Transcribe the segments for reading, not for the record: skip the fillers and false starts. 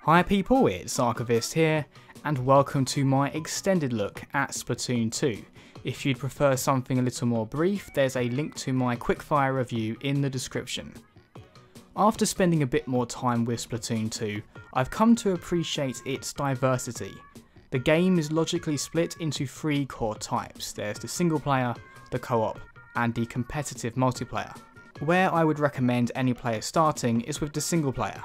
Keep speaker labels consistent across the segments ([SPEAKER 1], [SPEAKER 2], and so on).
[SPEAKER 1] Hi people, it's Archivist here, and welcome to my extended look at Splatoon 2. If you'd prefer something a little more brief, there's a link to my quickfire review in the description. After spending a bit more time with Splatoon 2, I've come to appreciate its diversity. The game is logically split into three core types. There's the single player, the co-op, and the competitive multiplayer. Where I would recommend any player starting is with the single player.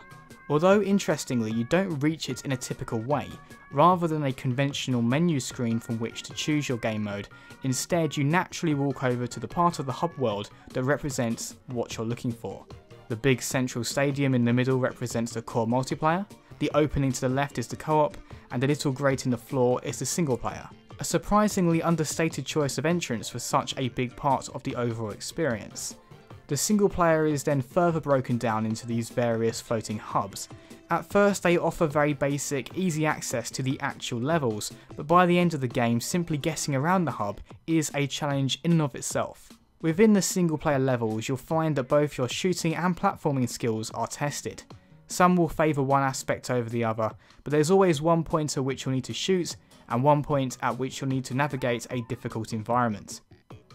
[SPEAKER 1] Although interestingly, you don't reach it in a typical way, rather than a conventional menu screen from which to choose your game mode. Instead, you naturally walk over to the part of the hub world that represents what you're looking for. The big central stadium in the middle represents the core multiplayer, the opening to the left is the co-op, and the little grate in the floor is the single player. A surprisingly understated choice of entrance for such a big part of the overall experience. The single player is then further broken down into these various floating hubs. At first they offer very basic, easy access to the actual levels, but by the end of the game simply getting around the hub is a challenge in and of itself. Within the single player levels you'll find that both your shooting and platforming skills are tested. Some will favour one aspect over the other, but there's always one point at which you'll need to shoot, and one point at which you'll need to navigate a difficult environment.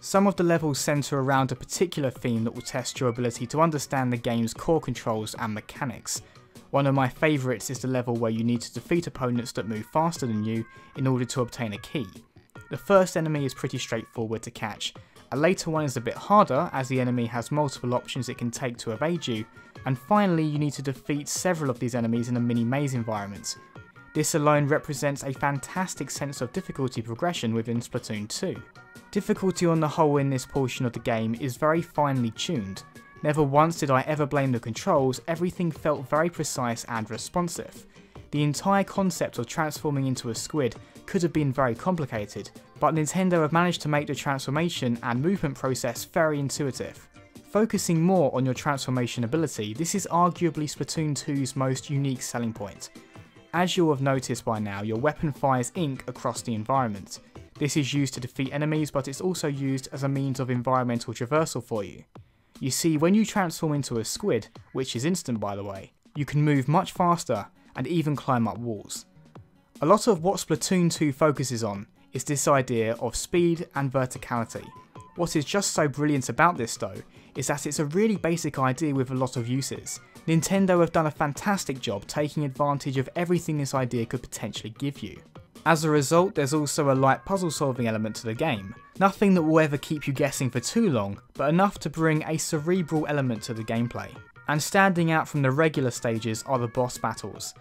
[SPEAKER 1] Some of the levels centre around a particular theme that will test your ability to understand the game's core controls and mechanics. One of my favourites is the level where you need to defeat opponents that move faster than you in order to obtain a key. The first enemy is pretty straightforward to catch. A later one is a bit harder as the enemy has multiple options it can take to evade you, and finally you need to defeat several of these enemies in a mini maze environment. This alone represents a fantastic sense of difficulty progression within Splatoon 2. Difficulty on the whole in this portion of the game is very finely tuned. Never once did I ever blame the controls, everything felt very precise and responsive. The entire concept of transforming into a squid could have been very complicated, but Nintendo have managed to make the transformation and movement process very intuitive. Focusing more on your transformation ability, this is arguably Splatoon 2's most unique selling point. As you'll have noticed by now, your weapon fires ink across the environment. This is used to defeat enemies, but it's also used as a means of environmental traversal for you. You see, when you transform into a squid, which is instant by the way, you can move much faster and even climb up walls. A lot of what Splatoon 2 focuses on is this idea of speed and verticality. What is just so brilliant about this though, is that it's a really basic idea with a lot of uses. Nintendo have done a fantastic job taking advantage of everything this idea could potentially give you. As a result, there's also a light puzzle solving element to the game. Nothing that will ever keep you guessing for too long, but enough to bring a cerebral element to the gameplay. And standing out from the regular stages are the boss battles.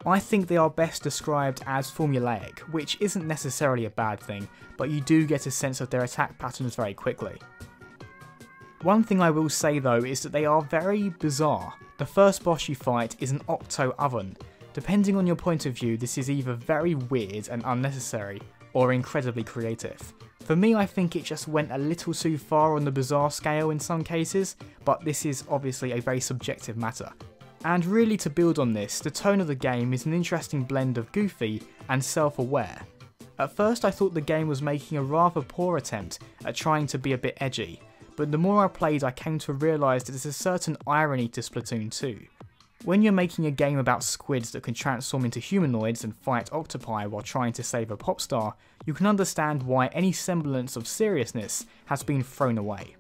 [SPEAKER 1] I think they are best described as formulaic, which isn't necessarily a bad thing, but you do get a sense of their attack patterns very quickly. One thing I will say though is that they are very bizarre. The first boss you fight is an octo oven. Depending on your point of view, this is either very weird and unnecessary, or incredibly creative. For me, I think it just went a little too far on the bizarre scale in some cases, but this is obviously a very subjective matter. And really to build on this, the tone of the game is an interesting blend of goofy and self-aware. At first I thought the game was making a rather poor attempt at trying to be a bit edgy, but the more I played I came to realise that there's a certain irony to Splatoon 2. When you're making a game about squids that can transform into humanoids and fight octopi while trying to save a pop star, you can understand why any semblance of seriousness has been thrown away.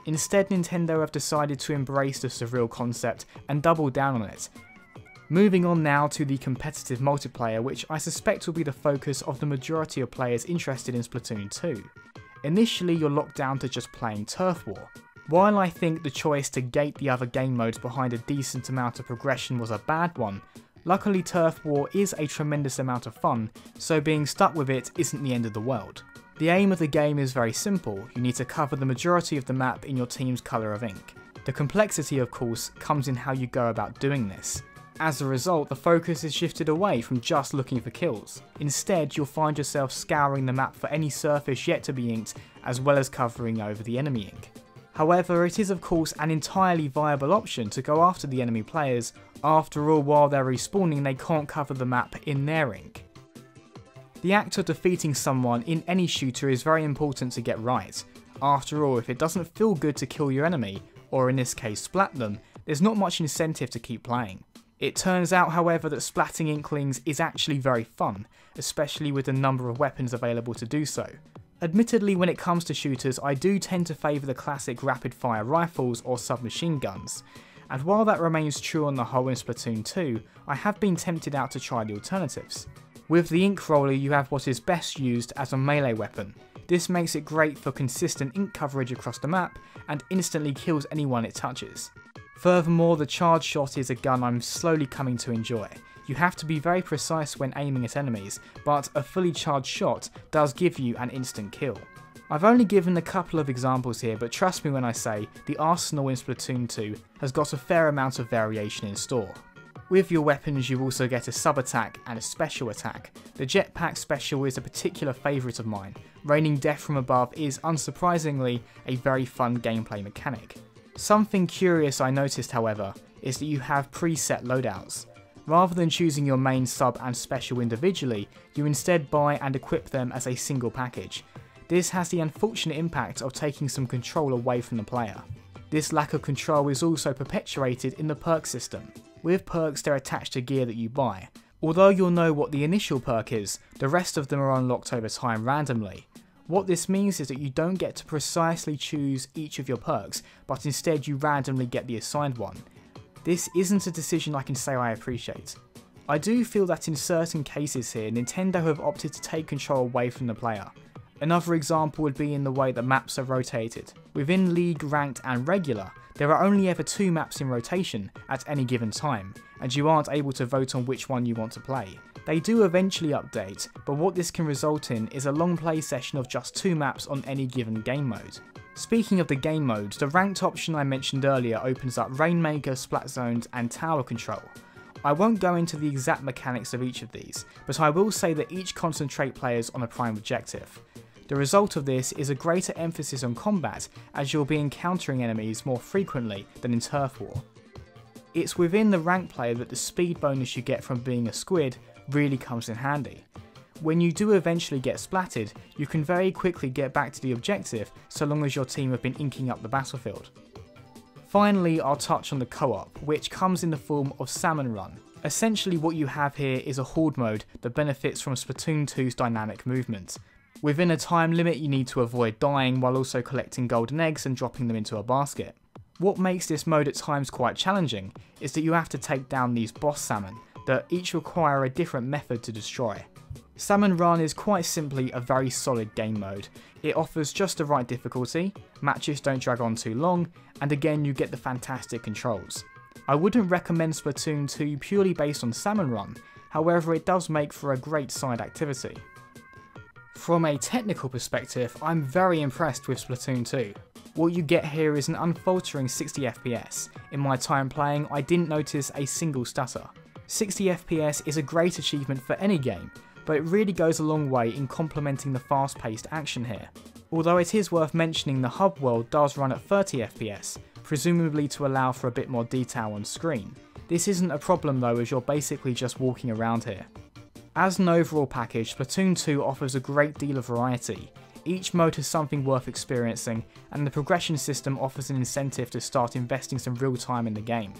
[SPEAKER 1] Instead, Nintendo have decided to embrace the surreal concept and double down on it. Moving on now to the competitive multiplayer, which I suspect will be the focus of the majority of players interested in Splatoon 2. Initially, you're locked down to just playing Turf War. While I think the choice to gate the other game modes behind a decent amount of progression was a bad one, luckily Turf War is a tremendous amount of fun, so being stuck with it isn't the end of the world. The aim of the game is very simple, you need to cover the majority of the map in your team's colour of ink. The complexity of course comes in how you go about doing this. As a result, the focus is shifted away from just looking for kills. Instead, you'll find yourself scouring the map for any surface yet to be inked, as well as covering over the enemy ink. However, it is of course an entirely viable option to go after the enemy players. After all, while they're respawning they can't cover the map in their ink. The act of defeating someone in any shooter is very important to get right. After all, if it doesn't feel good to kill your enemy, or in this case splat them, there's not much incentive to keep playing. It turns out, however, that splatting Inklings is actually very fun, especially with the number of weapons available to do so. Admittedly, when it comes to shooters, I do tend to favour the classic rapid-fire rifles or submachine guns, and while that remains true on the whole in Splatoon 2, I have been tempted out to try the alternatives. With the ink roller, you have what is best used as a melee weapon. This makes it great for consistent ink coverage across the map and instantly kills anyone it touches. Furthermore, the charge shot is a gun I'm slowly coming to enjoy. You have to be very precise when aiming at enemies, but a fully charged shot does give you an instant kill. I've only given a couple of examples here, but trust me when I say the arsenal in Splatoon 2 has got a fair amount of variation in store. With your weapons you also get a sub-attack and a special attack. The jetpack special is a particular favourite of mine. Raining death from above is unsurprisingly a very fun gameplay mechanic. Something curious I noticed, however, is that you have preset loadouts. Rather than choosing your main, sub and special individually, you instead buy and equip them as a single package. This has the unfortunate impact of taking some control away from the player. This lack of control is also perpetuated in the perk system. With perks, they're attached to gear that you buy. Although you'll know what the initial perk is, the rest of them are unlocked over time randomly. What this means is that you don't get to precisely choose each of your perks, but instead you randomly get the assigned one. This isn't a decision I can say I appreciate. I do feel that in certain cases here, Nintendo have opted to take control away from the player. Another example would be in the way that maps are rotated. Within League, Ranked and Regular, there are only ever 2 maps in rotation at any given time, and you aren't able to vote on which one you want to play. They do eventually update, but what this can result in is a long play session of just 2 maps on any given game mode. Speaking of the game modes, the ranked option I mentioned earlier opens up Rainmaker, Splat Zones and Tower Control. I won't go into the exact mechanics of each of these, but I will say that each concentrate players on a prime objective. The result of this is a greater emphasis on combat, as you'll be encountering enemies more frequently than in Turf War. It's within the rank player that the speed bonus you get from being a squid really comes in handy. When you do eventually get splatted, you can very quickly get back to the objective so long as your team have been inking up the battlefield. Finally, I'll touch on the co-op, which comes in the form of Salmon Run. Essentially what you have here is a horde mode that benefits from Splatoon 2's dynamic movement. Within a time limit you need to avoid dying while also collecting golden eggs and dropping them into a basket. What makes this mode at times quite challenging is that you have to take down these boss salmon that each require a different method to destroy. Salmon Run is quite simply a very solid game mode. It offers just the right difficulty, matches don't drag on too long, and again you get the fantastic controls. I wouldn't recommend Splatoon 2 purely based on Salmon Run, however it does make for a great side activity. From a technical perspective, I'm very impressed with Splatoon 2. What you get here is an unfaltering 60 FPS. In my time playing, I didn't notice a single stutter. 60 FPS is a great achievement for any game, but it really goes a long way in complementing the fast-paced action here. Although it is worth mentioning the hub world does run at 30 FPS, presumably to allow for a bit more detail on screen. This isn't a problem though, as you're basically just walking around here. As an overall package, Splatoon 2 offers a great deal of variety. Each mode has something worth experiencing, and the progression system offers an incentive to start investing some real time in the game.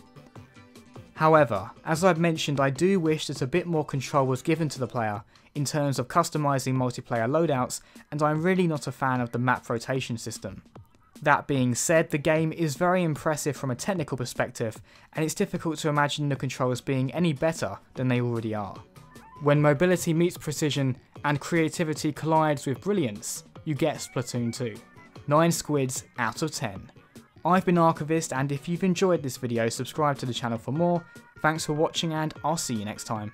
[SPEAKER 1] However, as I've mentioned, I do wish that a bit more control was given to the player in terms of customizing multiplayer loadouts, and I'm really not a fan of the map rotation system. That being said, the game is very impressive from a technical perspective, and it's difficult to imagine the controls being any better than they already are. When mobility meets precision and creativity collides with brilliance, you get Splatoon 2. 9 squids out of 10. I've been Archivist, and if you've enjoyed this video, subscribe to the channel for more. Thanks for watching, and I'll see you next time.